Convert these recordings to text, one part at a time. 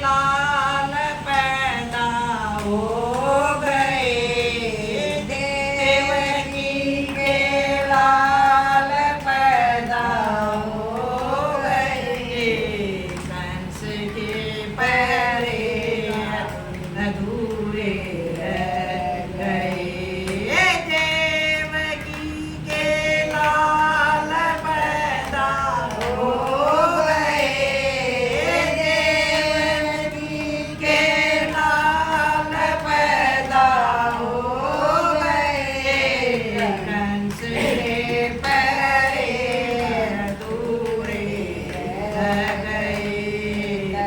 लाल पैदा हो गए। देवकी के लाल पैदा हो गए। कंस के पैरे अधूरे रह गए। देवकी के लाल पैदा हो गए। देवकी के लाल पैदा हो गए। कंस के पैरे अधूरे रह गए।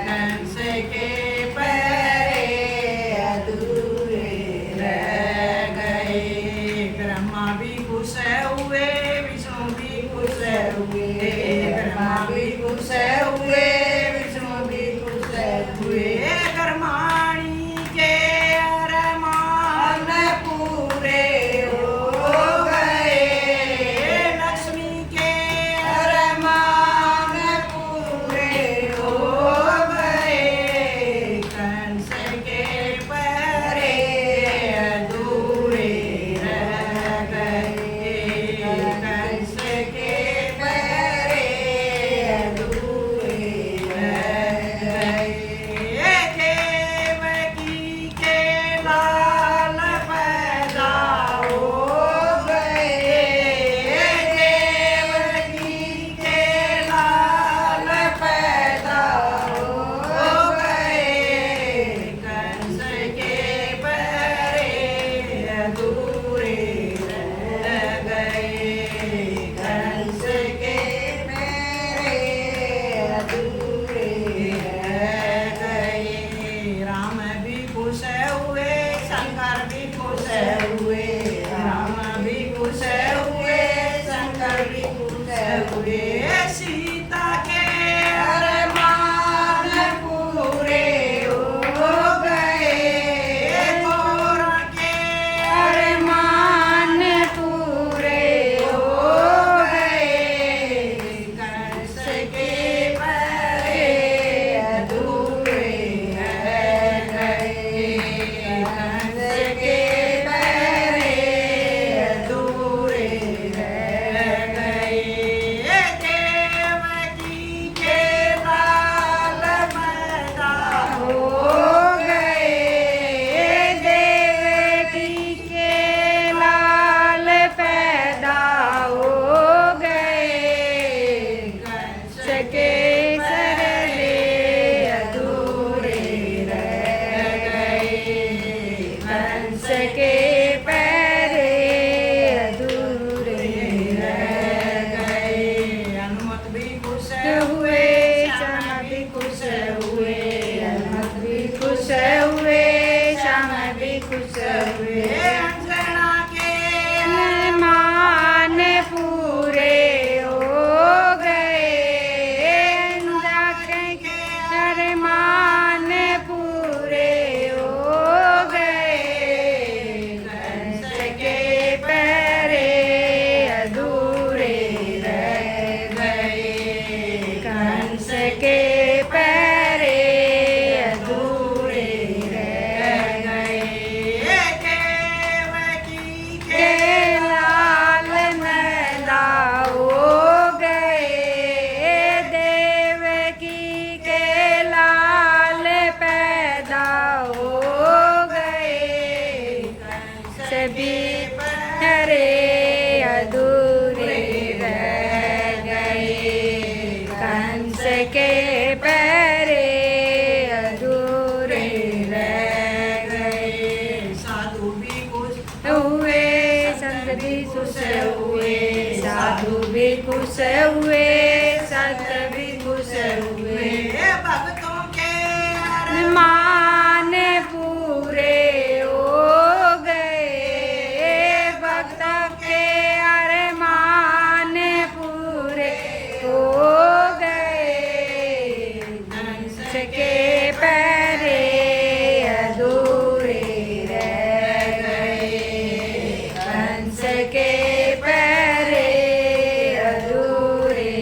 कंस के पैरे अधूरे रह गए। ब्रह्मा भी खुश हुए, विष्णु भी खुश हुए। ब्रह्मा भी खुश हुए, विष्णु भी खुश हुए। कर्माणी के अरमान पूरे हो गए। लक्ष्मी के अरमान पूरे हो गए। कंस के पैरे अधूरे रह गए। कंस के पैरे अधूरे रह गए। देवकी के लाल पैदा हो गए। देवकी के लाल पैदा हो गए। कंस के पैरे अधूरे रह गए। कंस के पैरे अधूरे रह गए। राम भी खुश हुए, शंकर भी खुश हुए। राम भी खुश हुए, शंकर भी खुश हुए। सीता के अरमान पूरे हो गए। तोरा के अरमान पूरे हो गए। कंस के पैरे अधूरे रह गए। कंस के पैरे अधूरे रह गए। देवकी के लाल पैदा हो गए। देवकी के लाल पैदा हो गए। कंस के सरले अधूरे रह गए। कंस के पैरे अधूरे रह गए। हनुमत भी खुश हुए, श्याम भी खुश हुए। हनुमत भी खुश हुए, श्याम भी खुश हुए। अंजना के अरमान पूरे हो गए। अंजना के अरमान पूरे हो गए। कंस के पैरे अधूरे रह गए। कंस के पैरे अधूरे रह गए। देवकी के लाल मैला हो गए। देवकी के लाल पैदा हो गए। कंस भी पैरे अधूरे रह गए। कंस के पैरे अधूरे रह गए। साधु भी खुश हुए, संत भी खुश हुए। साधु भी खुश हुए, संत भी खुश हुए। भक्तों के अरमान पूरे हो गए। भक्तों के अरमान पूरे हो गए। कंस के पैरे अधूरे रह गए। कंस के पैरे अधूरे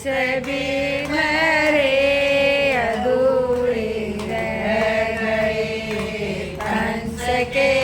बिन रे अधूरे रह गए कंस के